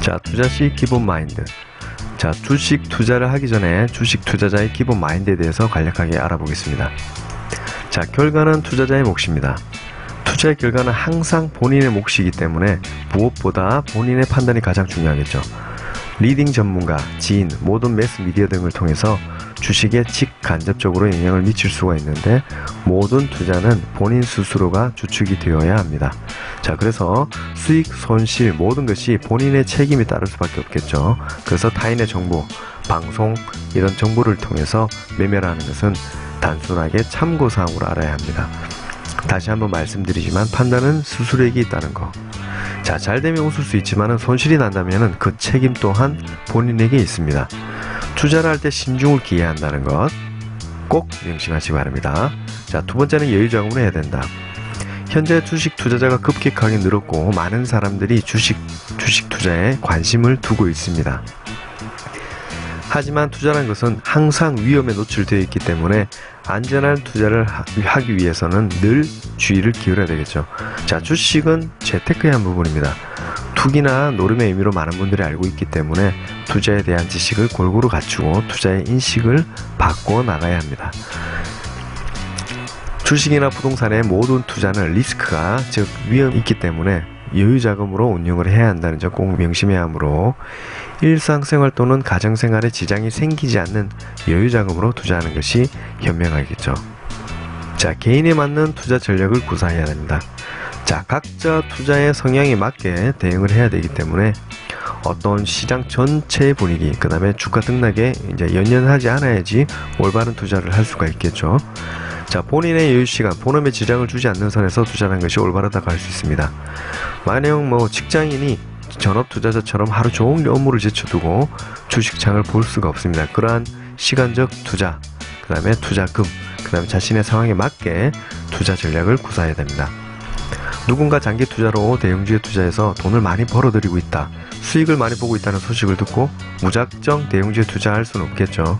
자, 투자 시 기본 마인드. 자, 주식 투자를 하기 전에 주식 투자자의 기본 마인드에 대해서 간략하게 알아보겠습니다. 자, 결과는 투자자의 몫입니다. 투자의 결과는 항상 본인의 몫이기 때문에 무엇보다 본인의 판단이 가장 중요하겠죠. 리딩 전문가, 지인, 모든 매스미디어 등을 통해서 주식에 직간접적으로 영향을 미칠 수가 있는데 모든 투자는 본인 스스로가 주축이 되어야 합니다. 자, 그래서 수익, 손실 모든 것이 본인의 책임이 따를 수밖에 없겠죠. 그래서 타인의 정보, 방송 이런 정보를 통해서 매매를 하는 것은 단순하게 참고사항으로 알아야 합니다. 다시 한번 말씀드리지만 판단은 스스로에게 있다는 거. 자, 잘되면 웃을 수 있지만 손실이 난다면 그 책임 또한 본인에게 있습니다. 투자를 할 때 신중을 기해야 한다는 것 꼭 명심하시기 바랍니다. 자, 두 번째는 여유자금으로 해야 된다. 현재 주식 투자자가 급격하게 늘었고 많은 사람들이 주식 투자에 관심을 두고 있습니다. 하지만 투자란 것은 항상 위험에 노출되어 있기 때문에 안전한 투자를 하기 위해서는 늘 주의를 기울여야 되겠죠. 자, 주식은 재테크의 한 부분입니다. 투기나 노름의 의미로 많은 분들이 알고 있기 때문에 투자에 대한 지식을 골고루 갖추고 투자의 인식을 바꿔 나가야 합니다. 주식이나 부동산의 모든 투자는 리스크가 즉 위험이 있기 때문에 여유자금으로 운영을 해야 한다는 점 꼭 명심해야 하므로 일상생활 또는 가정생활에 지장이 생기지 않는 여유자금으로 투자하는 것이 현명하겠죠. 자, 개인에 맞는 투자 전략을 구사해야 됩니다. 자, 각자 투자의 성향에 맞게 대응을 해야 되기 때문에 어떤 시장 전체의 분위기, 그 다음에 주가 등락에 이제 연연하지 않아야지 올바른 투자를 할 수가 있겠죠. 자, 본인의 여유시간, 본업에 지장을 주지 않는 선에서 투자하는 것이 올바르다고 할 수 있습니다. 만약 직장인이 전업투자자처럼 하루 종일 업무를 제쳐두고 주식창을 볼 수가 없습니다. 그러한 시간적 투자, 그 다음에 투자금, 그 다음에 자신의 상황에 맞게 투자 전략을 구사해야 됩니다. 누군가 장기 투자로 대형주에 투자해서 돈을 많이 벌어들이고 있다, 수익을 많이 보고 있다는 소식을 듣고 무작정 대형주에 투자할 수는 없겠죠.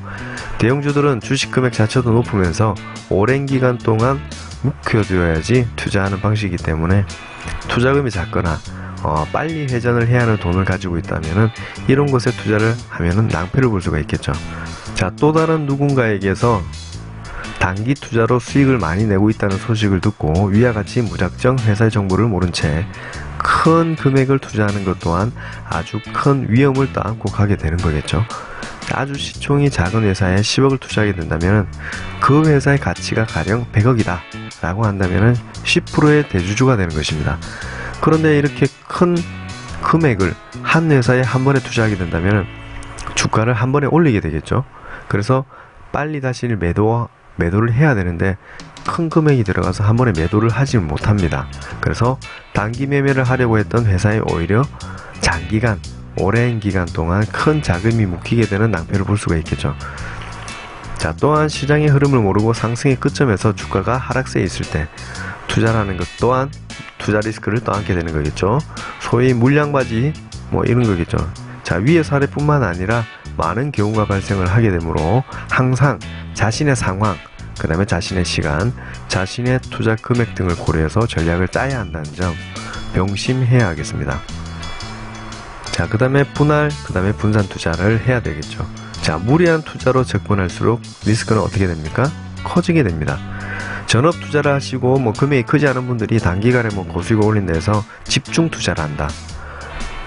대형주들은 주식 금액 자체도 높으면서 오랜 기간 동안 묵혀두어야지 투자하는 방식이기 때문에 투자금이 작거나 빨리 회전을 해야 하는 돈을 가지고 있다면 이런 곳에 투자를 하면 낭패를 볼 수가 있겠죠. 자, 또 다른 누군가에게서 단기 투자로 수익을 많이 내고 있다는 소식을 듣고 위와 같이 무작정 회사의 정보를 모른 채 큰 금액을 투자하는 것 또한 아주 큰 위험을 안고 가게 되는 거겠죠. 아주 시총이 작은 회사에 10억을 투자하게 된다면 그 회사의 가치가 가령 100억이다 라고 한다면 10%의 대주주가 되는 것입니다. 그런데 이렇게 큰 금액을 한 회사에 한 번에 투자하게 된다면 주가를 한 번에 올리게 되겠죠. 그래서 빨리 다시 매도를 해야 되는데 큰 금액이 들어가서 한 번에 매도를 하지 못합니다. 그래서 단기 매매를 하려고 했던 회사에 오히려 장기간, 오랜 기간 동안 큰 자금이 묵히게 되는 낭패를 볼 수가 있겠죠. 자, 또한 시장의 흐름을 모르고 상승의 끝점에서 주가가 하락세에 있을 때 투자라는 것 또한 투자 리스크를 떠안게 되는 거겠죠. 소위 물량바지 이런 거겠죠. 자, 위의 사례뿐만 아니라 많은 경우가 발생을 하게 되므로 항상 자신의 상황, 그 다음에 자신의 시간, 자신의 투자 금액 등을 고려해서 전략을 짜야 한다는 점 명심해야 하겠습니다. 자, 그 다음에 분할, 그 다음에 분산 투자를 해야 되겠죠. 자, 무리한 투자로 접근할수록 리스크는 어떻게 됩니까? 커지게 됩니다. 전업 투자를 하시고 금액이 크지 않은 분들이 단기간에 고수익을 올린다 해서 집중 투자를 한다.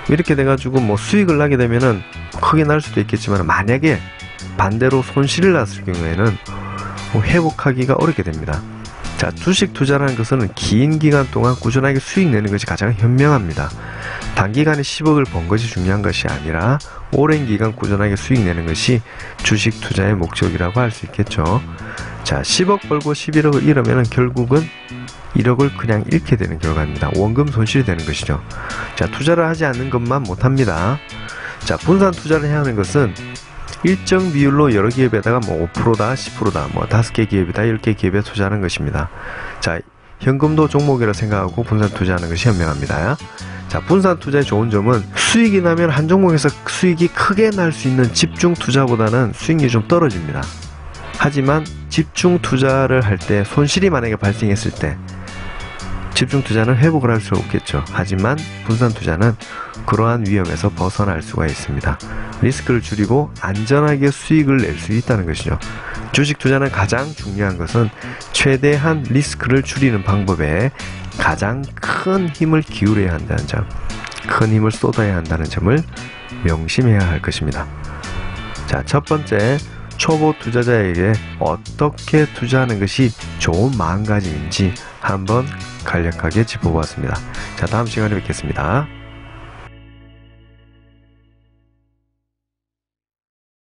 이렇게 돼가지고 수익을 나게 되면은 크게 날 수도 있겠지만 만약에 반대로 손실을 났을 경우에는 회복하기가 어렵게 됩니다. 자, 주식 투자라는 것은 긴 기간 동안 꾸준하게 수익 내는 것이 가장 현명합니다. 단기간에 10억을 번 것이 중요한 것이 아니라 오랜 기간 꾸준하게 수익 내는 것이 주식 투자의 목적이라고 할 수 있겠죠. 자, 10억 벌고 11억을 잃으면 결국은 1억을 그냥 잃게 되는 결과입니다. 원금 손실이 되는 것이죠. 자, 투자를 하지 않는 것만 못합니다. 자, 분산 투자를 해야 하는 것은 일정 비율로 여러 기업에다가 5%다, 10%다, 5개 기업이다, 10개 기업에 투자하는 것입니다. 자, 현금도 종목이라 생각하고 분산 투자하는 것이 현명합니다. 자, 분산 투자의 좋은 점은 수익이 나면 한 종목에서 수익이 크게 날 수 있는 집중 투자보다는 수익률이 좀 떨어집니다. 하지만 집중 투자를 할 때 손실이 만약에 발생했을 때 집중 투자는 회복을 할 수 없겠죠. 하지만 분산 투자는 그러한 위험에서 벗어날 수가 있습니다. 리스크를 줄이고 안전하게 수익을 낼 수 있다는 것이죠. 주식 투자는 가장 중요한 것은 최대한 리스크를 줄이는 방법에 가장 큰 힘을 기울여야 한다는 점, 큰 힘을 쏟아야 한다는 점을 명심해야 할 것입니다. 자, 첫 번째, 초보 투자자에게 어떻게 투자하는 것이 좋은 마음가짐인지 한번 간략하게 짚어보았습니다. 자, 다음 시간에 뵙겠습니다.